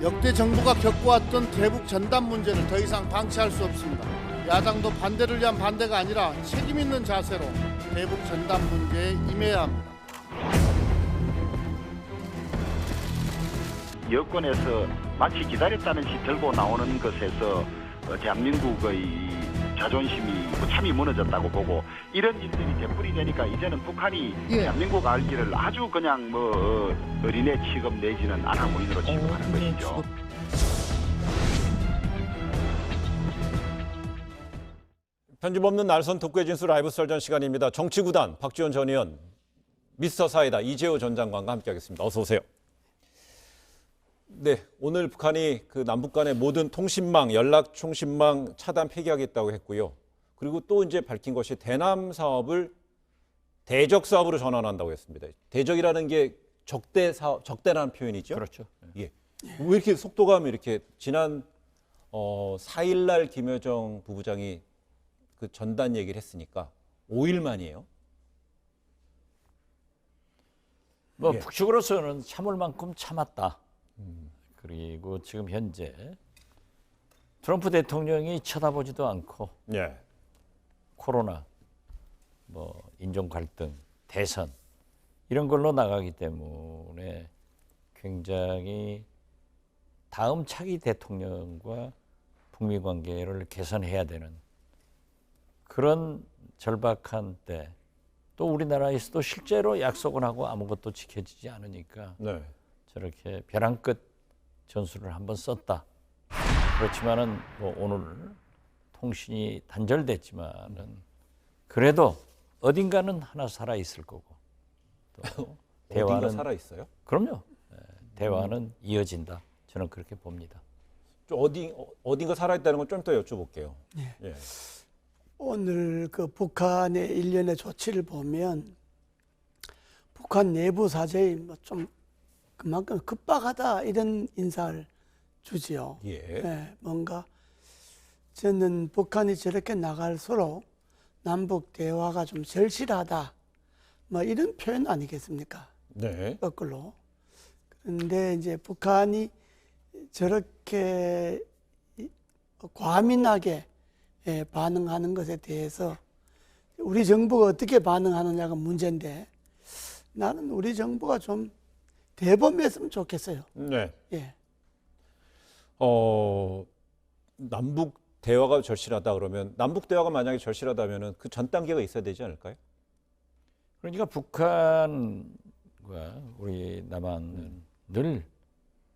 역대 정부가 겪어왔던 대북 전단 문제를 더 이상 방치할 수 없습니다. 야당도 반대를 위한 반대가 아니라 책임 있는 자세로 대북 전단 문제에 임해야 합니다. 여권에서 마치 기다렸다는 시 들고 나오는 것에서 대한민국의 자존심이 참이 무너졌다고 보고, 이런 일들이 되풀이 되니까 이제는 북한이 대한민국 알기를 아주 그냥 어린애 취급 내지는 아나무인으로 취급하는 것이죠. 편집없는 날선 독구의 진수 라이브 설전 시간입니다. 정치구단 박지원 전 의원, 미스터 사이다 이재호 전 장관과 함께하겠습니다. 어서 오세요. 네, 오늘 북한이 그 남북 간의 모든 통신망, 연락통신망 차단 폐기하겠다고 했고요. 그리고 또 이제 밝힌 것이 대남 사업을 대적 사업으로 전환한다고 했습니다. 대적이라는 게 적대라는 표현이죠. 그렇죠. 예. 왜 이렇게 속도감이 이렇게 지난 4일날 김여정 부부장이 그 전단 얘기를 했으니까 5일 만이에요. 뭐 예. 북측으로서는 참을 만큼 참았다. 그리고 지금 현재 트럼프 대통령이 쳐다보지도 않고 예. 코로나, 뭐 인종 갈등, 대선 이런 걸로 나가기 때문에 굉장히 다음 차기 대통령과 북미 관계를 개선해야 되는 그런 절박한 때, 또 우리나라에서도 실제로 약속을 하고 아무것도 지켜지지 않으니까 네. 저렇게 벼랑 끝 전술을 한번 썼다. 그렇지만은 뭐 오늘 통신이 단절됐지만은 그래도 어딘가는 하나 살아 있을 거고, 또 어딘가 살아 있어요? 그럼요. 대화는 이어진다. 저는 그렇게 봅니다. 좀 어딘가 살아 있다는 건 좀 더 여쭤볼게요. 네. 예. 오늘 그 북한의 일련의 조치를 보면 북한 내부 사정이 뭐 좀 그만큼 급박하다 이런 인사를 주지요. 예. 네, 뭔가 저는 북한이 저렇게 나갈수록 남북 대화가 좀 절실하다, 뭐 이런 표현 아니겠습니까? 네. 거꾸로. 그런데 이제 북한이 저렇게 과민하게 반응하는 것에 대해서 우리 정부가 어떻게 반응하느냐가 문제인데, 나는 우리 정부가 좀 대범했으면 좋겠어요. 네. 예. 남북 대화가 절실하다 그러면, 남북 대화가 만약에 절실하다면은 그 전 단계가 있어야 되지 않을까요? 그러니까 북한과 우리 남한은 늘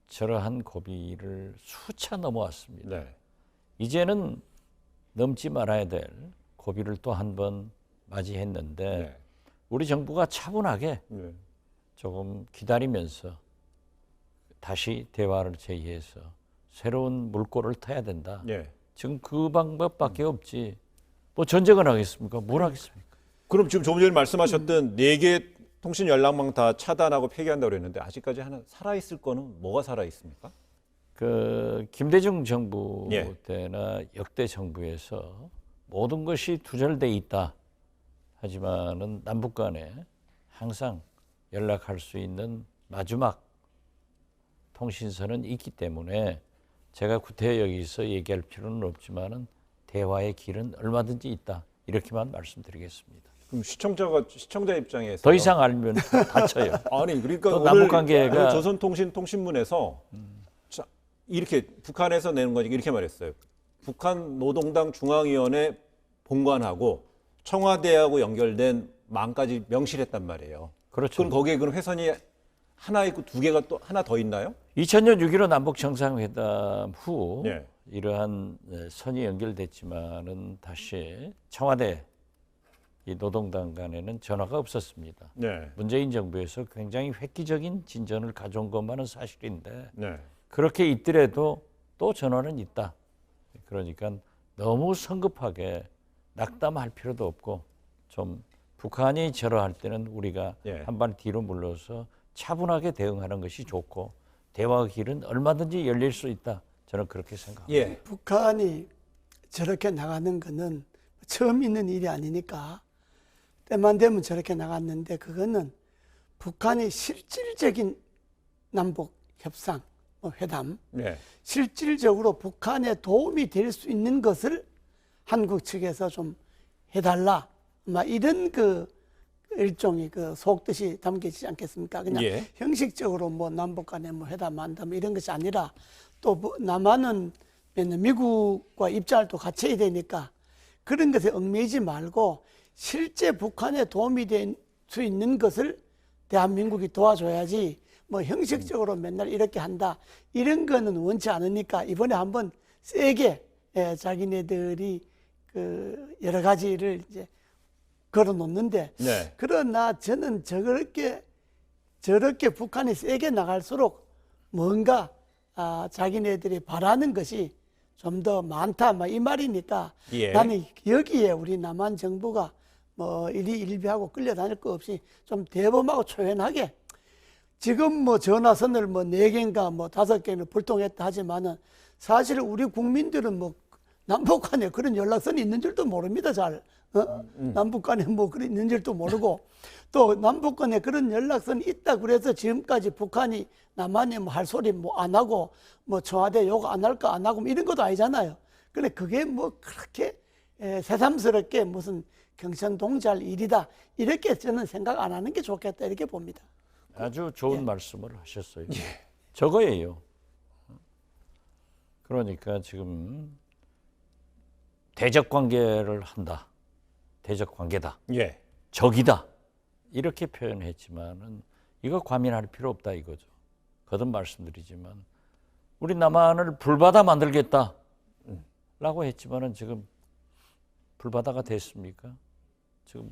저러한 고비를 수차 넘어왔습니다. 네. 이제는 넘지 말아야 될 고비를 또 한 번 맞이했는데, 네. 우리 정부가 차분하게 네. 조금 기다리면서 다시 대화를 제기해서 새로운 물꼬를 터야 된다. 네. 지금 그 방법밖에 없지. 뭐 전쟁을 하겠습니까? 뭘 하겠습니까? 그럼 지금 조금 전에 말씀하셨던 4개 통신 연락망 다 차단하고 폐기한다고 그랬는데 아직까지 하나 살아 있을 거는 뭐가 살아 있습니까? 그 김대중 정부 예. 때나 역대 정부에서 모든 것이 두절돼 있다. 하지만은 남북 간에 항상 연락할 수 있는 마지막 통신선은 있기 때문에 제가 구태여 여기서 얘기할 필요는 없지만은 대화의 길은 얼마든지 있다. 이렇게만 말씀드리겠습니다. 그럼 시청자 입장에서 더 이상 알면 다쳐요. 아니 그러니까 또 오늘 남북 관계가 조선통신문에서 자, 이렇게 북한에서 내는 거니까 이렇게 말했어요. 북한 노동당 중앙위원회 본관하고 청와대하고 연결된 망까지 명시했단 말이에요. 그렇죠. 그럼 거기에 그럼 회선이 하나 있고 2개가 또 하나 더 있나요? 2000년 6.15 남북 정상회담 후 예. 이러한 선이 연결됐지만은 다시 청와대 이 노동당 간에는 전화가 없었습니다. 네. 문재인 정부에서 굉장히 획기적인 진전을 가져온 것만은 사실인데, 네. 그렇게 있더라도 또 전화는 있다. 그러니까 너무 성급하게 낙담할 필요도 없고, 좀 북한이 저러할 때는 우리가 예. 한 발 뒤로 물러서 차분하게 대응하는 것이 좋고, 대화 길은 얼마든지 열릴 수 있다. 저는 그렇게 생각합니다. 예. 북한이 저렇게 나가는 거는 처음 있는 일이 아니니까 때만 되면 저렇게 나갔는데, 그거는 북한이 실질적인 남북 협상, 회담, 네. 실질적으로 북한에 도움이 될 수 있는 것을 한국 측에서 좀 해달라. 이런 일종의 속뜻이 담겨지지 않겠습니까? 그냥 예. 형식적으로 남북 간에 회담한다 이런 것이 아니라 또 남한은 미국과 입장을 또 갖춰야 되니까 그런 것에 얽매이지 말고 실제 북한에 도움이 될 수 있는 것을 대한민국이 도와줘야지 형식적으로 맨날 이렇게 한다 이런 거는 원치 않으니까 이번에 한번 세게 자기네들이 여러 가지를 이제 걸어 놓는데 네. 그러나 저는 저렇게 북한이 세게 나갈수록 뭔가 자기네들이 바라는 것이 좀 더 많다 이 말이니까 예. 나는 여기에 우리 남한 정부가 일희일비하고 끌려다닐 거 없이 좀 대범하고 초연하게 지금 전화선을 4개인가 5개는 불통했다 하지만은 사실 우리 국민들은 남북 간에 그런 연락선이 있는 줄도 모릅니다. 잘 남북 간에 그런 있는 줄도 모르고 또 남북 간에 그런 연락선이 있다 그래서 지금까지 북한이 남한에 할 소리 안 하고 청와대 욕 안 할까 안 하고 이런 것도 아니잖아요. 근데 그게 그렇게 새삼스럽게 무슨 경천동지할 일이다 이렇게 저는 생각 안 하는 게 좋겠다 이렇게 봅니다. 아주 좋은 말씀을 하셨어요. 저거예요. 그러니까 지금 대적 관계를 한다. 대적 관계다. 예. 적이다. 이렇게 표현했지만은 이거 과민할 필요 없다 이거죠. 거듭 말씀드리지만 우리 남한을 불바다 만들겠다. 라고 했지만은 지금 불바다가 됐습니까? 지금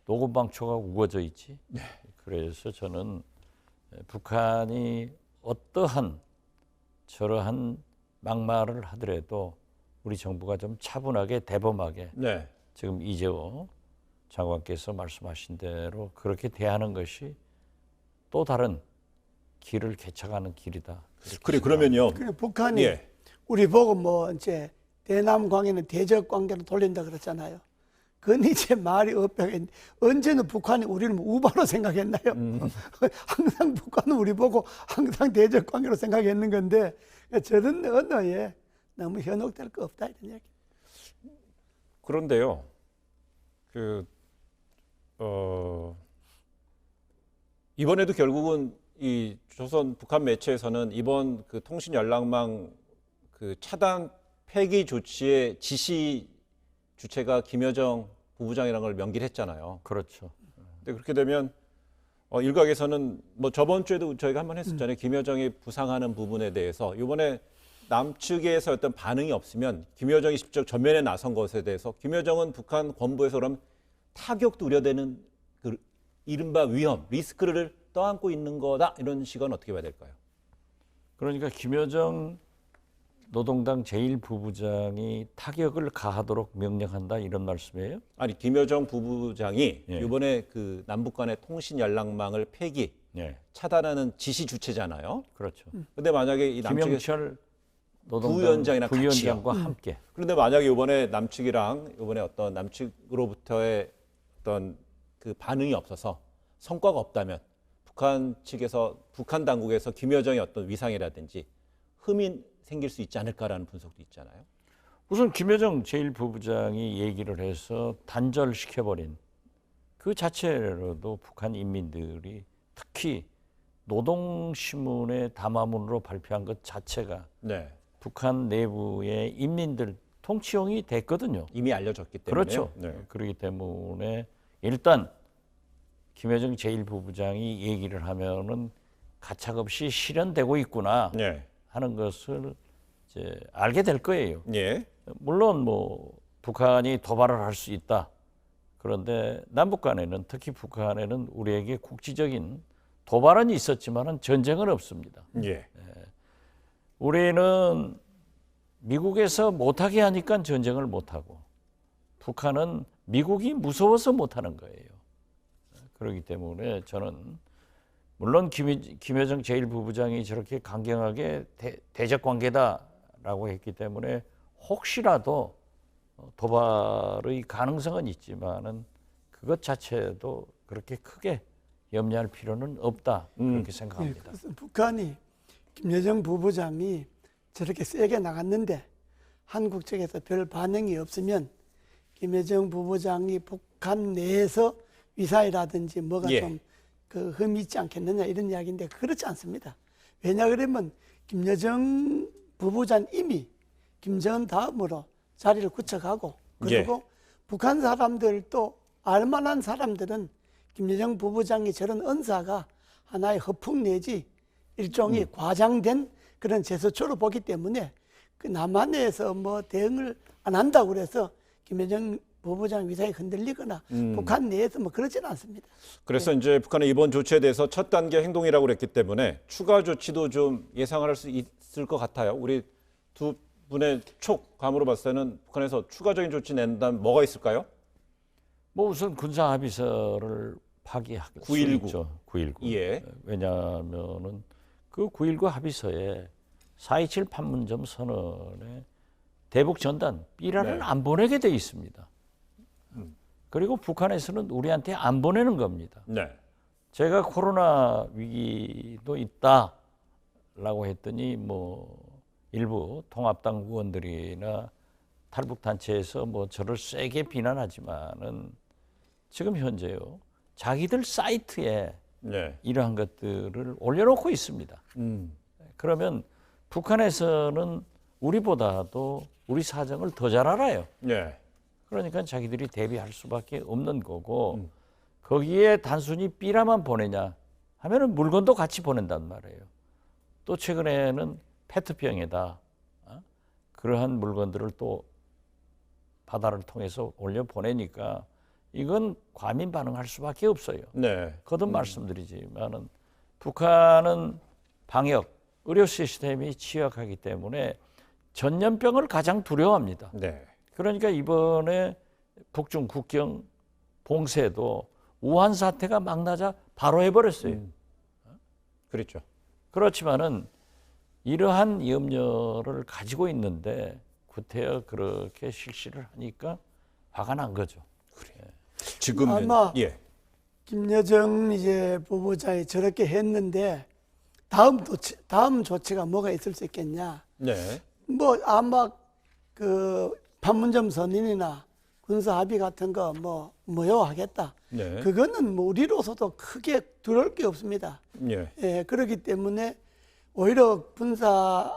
노곤방초가 우거져 있지. 네. 그래서 저는 북한이 어떠한 저러한 막말을 하더라도 우리 정부가 좀 차분하게 대범하게 네. 지금 이재호 장관께서 말씀하신 대로 그렇게 대하는 것이 또 다른 길을 개척하는 길이다. 그래 그러면요. 북한이 우리 보고 이제 대남 관계는 대적 관계로 돌린다 그랬잖아요. 그건 이제 말이 없다고 언제는 북한이 우리를 우바로 생각했나요? 항상 북한은 우리 보고 항상 대적 관계로 생각했는 건데 저런 언어에 너무 현혹될 거 없다 이런 얘기. 그런데요. 이번에도 결국은 이 조선 북한 매체에서는 이번 통신 연락망 차단 폐기 조치의 지시 주체가 김여정 부부장이라는 걸 명기를 했잖아요. 그렇죠. 근데 그렇게 되면 일각에서는 저번 주에도 저희가 한번 했었잖아요. 김여정이 부상하는 부분에 대해서 이번에 남측에서 어떤 반응이 없으면 김여정이 직접 전면에 나선 것에 대해서 김여정은 북한 권부에서 그럼 타격도 우려되는 이른바 위험, 리스크를 떠안고 있는 거다 이런 시각은 어떻게 봐야 될까요? 그러니까 김여정 노동당 제1부부장이 타격을 가하도록 명령한다 이런 말씀이에요? 아니 김여정 부부장이 예. 이번에 남북 간의 통신 연락망을 폐기, 차단하는 지시 주체잖아요. 그렇죠. 근데 만약에 이 남측에 김영철 노동당 부위원장이랑 부위원장과 함께. 그런데 만약에 이번에 남측이랑 이번에 어떤 남측으로부터의 어떤 반응이 없어서 성과가 없다면 북한 측에서 북한 당국에서 김여정의 어떤 위상이라든지 흠이 생길 수 있지 않을까라는 분석도 있잖아요. 우선 김여정 제1부부장이 얘기를 해서 단절시켜버린 그 자체로도 북한 인민들이 특히 노동신문의 담화문으로 발표한 것 자체가 북한 내부의 인민들 통치용이 됐거든요. 이미 알려졌기 때문에. 그렇죠. 그렇기 때문에 일단 김여정 제1부부장이 얘기를 하면은 가차없이 실현되고 있구나 하는 것을 이제 알게 될 거예요. 물론 북한이 도발을 할 수 있다. 그런데 남북 간에는 특히 북한에는 우리에게 국지적인 도발은 있었지만은 전쟁은 없습니다. 우리는 미국에서 못하게 하니까 전쟁을 못하고 북한은 미국이 무서워서 못하는 거예요. 그렇기 때문에 저는 물론 김여정 제1부부장이 저렇게 강경하게 대적 관계다라고 했기 때문에 혹시라도 도발의 가능성은 있지만은 그것 자체도 그렇게 크게 염려할 필요는 없다 그렇게 생각합니다. 북한이 김여정 부부장이 저렇게 세게 나갔는데 한국 측에서 별 반응이 없으면 김여정 부부장이 북한 내에서 위사이라든지 뭐가 예. 좀 그 흠이 있지 않겠느냐 이런 이야기인데 그렇지 않습니다. 왜냐 그러면 김여정 부부장 이미 김정은 다음으로 자리를 굳혀가고 그리고 북한 사람들도 알만한 사람들은 김여정 부부장이 저런 언사가 하나의 허풍 내지 일종의 과장된 그런 제스처로 보기 때문에 그 남한에서 뭐 대응을 안 한다고 그래서 김여정 부부장 위상이 흔들리거나 북한 내에서 뭐 그러지는 않습니다. 그래서 이제 북한의 이번 조치에 대해서 첫 단계 행동이라고 그랬기 때문에 추가 조치도 좀 예상할 수 있을 것 같아요. 우리 두 분의 촉감으로 봤을 때는 북한에서 추가적인 조치 낸다면 뭐가 있을까요? 뭐 우선 군사 합의서를 파기할 수 9.19. 있죠. 9.19. 예. 왜냐하면은 그 9.19 합의서에 4.27 판문점 선언에 대북 전단 삐라를 네. 안 보내게 돼 있습니다. 그리고 북한에서는 우리한테 안 보내는 겁니다. 네. 제가 코로나 위기도 있다라고 했더니 뭐 일부 통합당 의원들이나 탈북 단체에서 뭐 저를 세게 비난하지만은 지금 현재요 자기들 사이트에 네. 이러한 것들을 올려놓고 있습니다. 그러면 북한에서는 우리보다도 우리 사정을 더 잘 알아요. 네. 그러니까 자기들이 대비할 수밖에 없는 거고 거기에 단순히 삐라만 보내냐 하면은 물건도 같이 보낸단 말이에요. 또 최근에는 페트병에다 그러한 물건들을 또 바다를 통해서 올려 보내니까 이건 과민 반응할 수밖에 없어요. 네. 거듭 말씀드리지만은 북한은 방역 의료 시스템이 취약하기 때문에 전염병을 가장 두려워합니다. 네. 그러니까 이번에 북중 국경 봉쇄도 우한 사태가 막 나자 바로 해버렸어요. 그렇죠. 그렇지만은 이러한 염려를 가지고 있는데 구태여 그렇게 실시를 하니까 화가 난 거죠. 지금 아마 예. 김여정 이제 부부장이 저렇게 했는데 다음 조치가 뭐가 있을 수 있겠냐? 네. 뭐 아마 그 판문점 선언이나 군사 합의 같은 거 뭐 모여하겠다. 네. 그거는 뭐 우리로서도 크게 두려울 게 없습니다. 예. 예, 그렇기 때문에 오히려 군사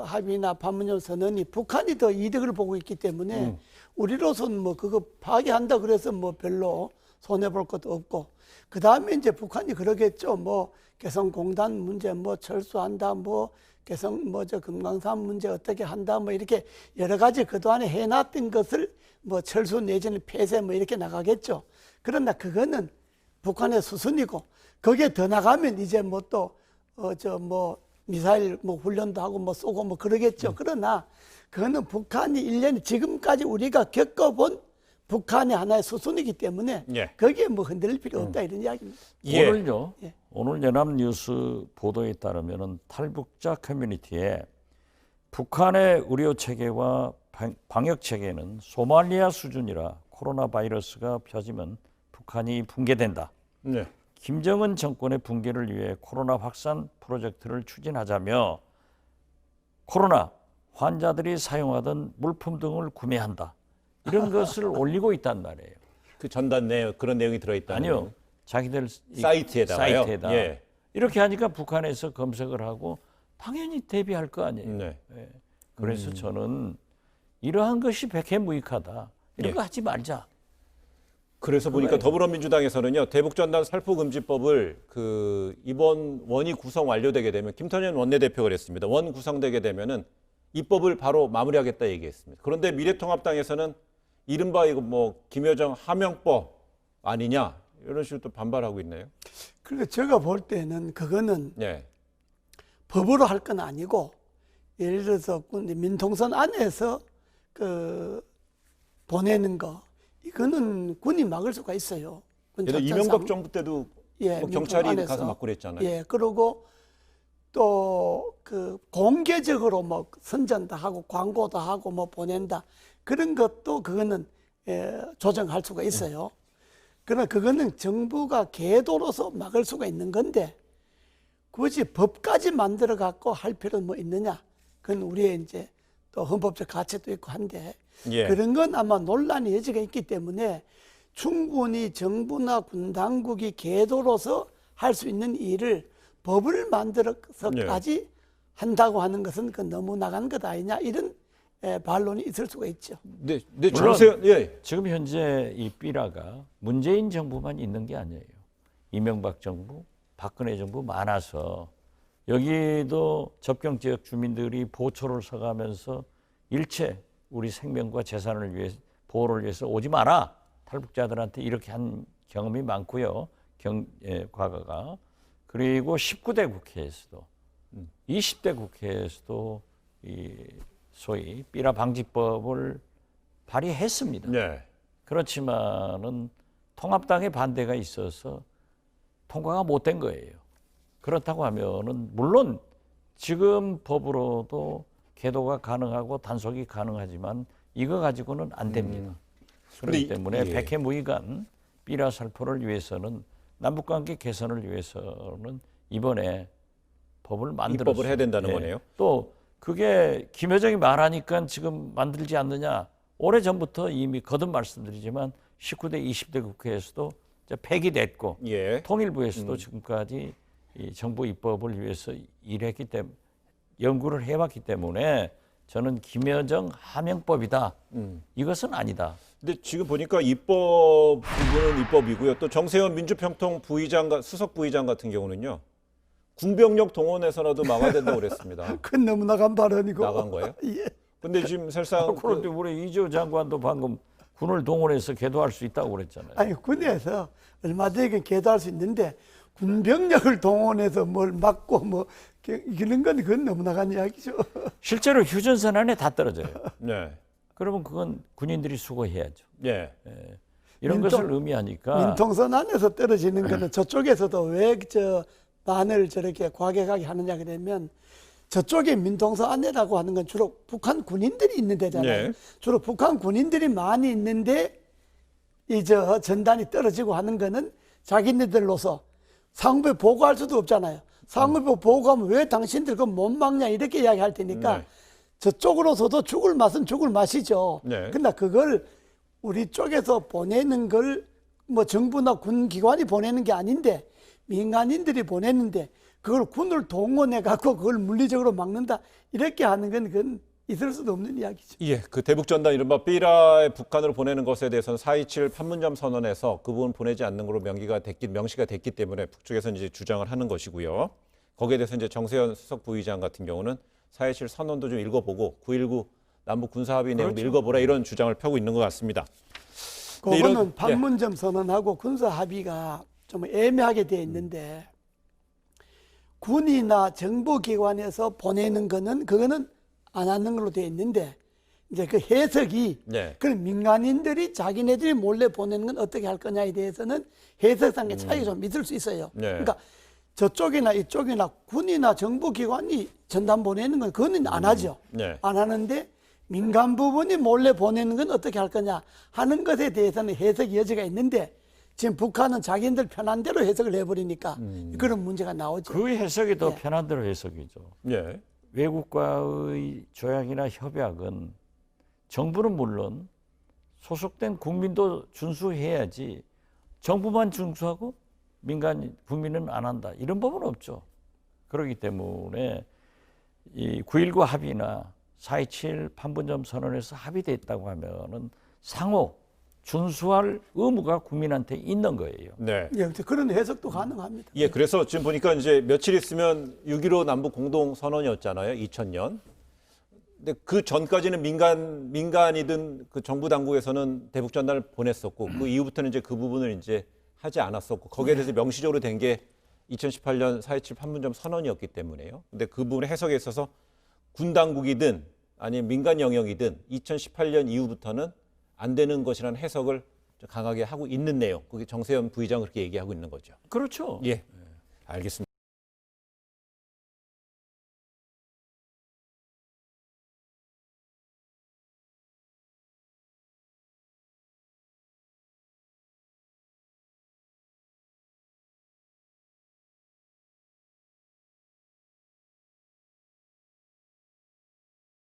합의나 판문점 선언이 북한이 더 이득을 보고 있기 때문에 우리로서는 뭐 그거 파기한다 그래서 뭐 별로 손해 볼 것도 없고 그 다음에 이제 북한이 그러겠죠. 뭐 개성공단 문제 뭐 철수한다 뭐 개성 뭐 저 금강산 문제 어떻게 한다 뭐 이렇게 여러 가지 그동안에 해놨던 것을 뭐 철수 내지는 폐쇄 뭐 이렇게 나가겠죠. 그러나 그거는 북한의 수순이고 거기에 더 나가면 이제 뭐 또 뭐 미사일 뭐 훈련도 하고 뭐 쏘고 뭐 그러겠죠. 그러나 그거는 북한이 1년 지금까지 우리가 겪어본 북한의 하나의 수순이기 때문에 예. 거기에 뭐 흔들릴 필요 없다 이런 이야기입니다. 예. 오늘요. 예. 오늘 연합뉴스 보도에 따르면은 탈북자 커뮤니티에 북한의 의료 체계와 방역 체계는 소말리아 수준이라 코로나 바이러스가 펴지면 북한이 붕괴된다. 네. 김정은 정권의 붕괴를 위해 코로나 확산 프로젝트를 추진하자며 코로나 환자들이 사용하던 물품 등을 구매한다. 이런 것을 올리고 있단 말이에요. 그 전단 내 그런 내용이 들어있다. 아니요. 자기들 사이트에다가요? 사이트에다. 예. 이렇게 하니까 북한에서 검색을 하고 당연히 대비할 거 아니에요. 네. 예. 그래서 저는 이러한 것이 백해무익하다. 이런 예. 거 하지 말자. 그래서 보니까 더불어민주당에서는요 대북전단 살포금지법을 그 이번 원이 구성 완료되게 되면 김태년 원내대표가 그랬습니다. 원 구성되게 되면은 입법을 바로 마무리하겠다 얘기했습니다. 그런데 미래통합당에서는 이른바 이거 뭐 김여정 하명법 아니냐 이런 식으로 또 반발하고 있네요. 그러니까 제가 볼 때는 그거는 네. 법으로 할 건 아니고 예를 들어서 민통선 안에서 그 보내는 거 이거는 군이 막을 수가 있어요. 군 예를 작전상. 이명박 정부 때도 예, 뭐 민통 경찰이 안에서. 가서 막고 그랬잖아요. 예, 그리고 또 그 공개적으로 뭐 선전도 하고 광고도 하고 뭐 보낸다 그런 것도 그거는 조정할 수가 있어요. 그러나 그거는 정부가 계도로서 막을 수가 있는 건데 굳이 법까지 만들어 갖고 할 필요는 뭐 있느냐? 그건 우리의 이제 또 헌법적 가치도 있고 한데 예. 그런 건 아마 논란의 여지가 있기 때문에 충분히 정부나 군 당국이 궤도로서 할 수 있는 일을 법을 만들어서까지 한다고 하는 것은 그 너무 나간 것 아니냐 이런 반론이 있을 수가 있죠. 네, 물론 정세현, 예. 지금 현재 이 삐라가 문재인 정부만 있는 게 아니에요. 이명박 정부, 박근혜 정부 많아서 여기도 접경 지역 주민들이 보초를 서가면서 일체 우리 생명과 재산을 위해 보호를 위해서 오지 마라. 탈북자들한테 이렇게 한 경험이 많고요. 과거가. 그리고 19대 국회에서도 20대 국회에서도 이 소위 삐라 방지법을 발의했습니다. 네. 그렇지만은 통합당의 반대가 있어서 통과가 못 된 거예요. 그렇다고 하면은 물론 지금 법으로도 계도가 가능하고 단속이 가능하지만 이거 가지고는 안 됩니다. 그렇기 때문에 예. 백해무익한 삐라 살포를 위해서는 남북관계 개선을 위해서는 이번에 법을 만들었어요. 입법을 해야 된다는 거네요. 또 그게 김여정이 말하니까 지금 만들지 않느냐. 오래전부터 이미 거듭 말씀드리지만 19대, 20대 국회에서도 이제 폐기됐고 예. 통일부에서도 지금까지 이 정부 입법을 위해서 일했기 때문에 연구를 해왔기 때문에 저는 김여정 하명법이다. 이것은 아니다. 근데 지금 보니까 입법 부분은 입법이고요. 또 정세현 민주평통 부의장, 수석 부의장 같은 경우는요. 군병력 동원해서라도 막아야 된다고 그랬습니다. 그건 너무 나간 발언이고. 나간 거예요? 예. 근데 지금 사실상 그런데 우리 이재호 장관도 방금 군을 동원해서 계도할 수 있다고 그랬잖아요. 아니 군에서 얼마든지 계도할 수 있는데 군병력을 동원해서 뭘 막고 뭐 이런 건 그건 너무 나간 이야기죠. 실제로 휴전선 안에 다 떨어져요. 네. 그러면 그건 군인들이 수고해야죠. 예. 이런 민통- 것을 의미하니까 민통선 안에서 떨어지는 거는 저쪽에서도 왜 저 반을 저렇게 과격하게 하느냐 그러면 저쪽에 민통선 안에라고 하는 건 주로 북한 군인들이 있는 데잖아요. 네. 주로 북한 군인들이 많이 있는데 이 저 전단이 떨어지고 하는 거는 자기네들로서 상부에 보고할 수도 없잖아요. 상부에 보고하면 왜 당신들 그거 못 막냐 이렇게 이야기할 테니까 네. 저쪽으로서도 죽을 맛은 죽을 맛이죠. 네. 그러나 그걸 우리 쪽에서 보내는 걸 뭐 정부나 군 기관이 보내는 게 아닌데 민간인들이 보냈는데 그걸 군을 동원해 갖고 그걸 물리적으로 막는다 이렇게 하는 건 그건 있을 수도 없는 이야기죠. 예, 그 대북전단 이른바 삐라의 북한으로 보내는 것에 대해서는 4.27 판문점 선언에서 그 부분 보내지 않는 걸로 명시가 됐기 때문에 북쪽에서는 이제 주장을 하는 것이고요. 거기에 대해서 이제 정세현 수석 부의장 같은 경우는 4.27 선언도 좀 읽어보고 9.19 남북 군사합의 내용도 읽어보라 이런 주장을 펴고 있는 것 같습니다. 근데 그거는 판문점 선언하고 군사 합의가 좀 애매하게 되어 있는데 군이나 정보기관에서 보내는 거는 그거는 안 하는 걸로 되어 있는데 이제 그 해석이 네. 그럼 민간인들이 자기네들이 몰래 보내는 건 어떻게 할 거냐에 대해서는 해석상의 차이가 좀 있을 수 있어요. 네. 그러니까 저쪽이나 이쪽이나 군이나 정보기관이 전단 보내는 건 그거는 안 하죠. 네. 안 하는데 민간 부분이 몰래 보내는 건 어떻게 할 거냐 하는 것에 대해서는 해석 여지가 있는데 지금 북한은 자기들 편한 대로 해석을 해버리니까 그런 문제가 나오죠. 그 해석이 더 편한 대로 해석이죠. 예. 외국과의 조약이나 협약은 정부는 물론 소속된 국민도 준수해야지 정부만 준수하고 민간 국민은 안 한다. 이런 법은 없죠. 그렇기 때문에 이 9.19 합의나 4.27 판문점 선언에서 합의됐다고 하면은 상호 준수할 의무가 국민한테 있는 거예요. 네. 예, 그런 해석도 가능합니다. 예, 그래서 지금 보니까 이제 며칠 있으면 6.15 남북 공동 선언이었잖아요. 2000년. 근데 그 전까지는 민간이든 그 정부 당국에서는 대북 전단을 보냈었고 그 이후부터는 이제 그 부분을 이제 하지 않았었고 거기에 대해서 명시적으로 된 게 2018년 4.27 판문점 선언이었기 때문에요. 근데 그 부분의 해석에 있어서 군 당국이든 아니면 민간 영역이든 2018년 이후부터는 안 되는 것이라는 해석을 강하게 하고 있는 내용. 그게 정세현 부의장 그렇게 얘기하고 있는 거죠. 그렇죠. 예, 알겠습니다.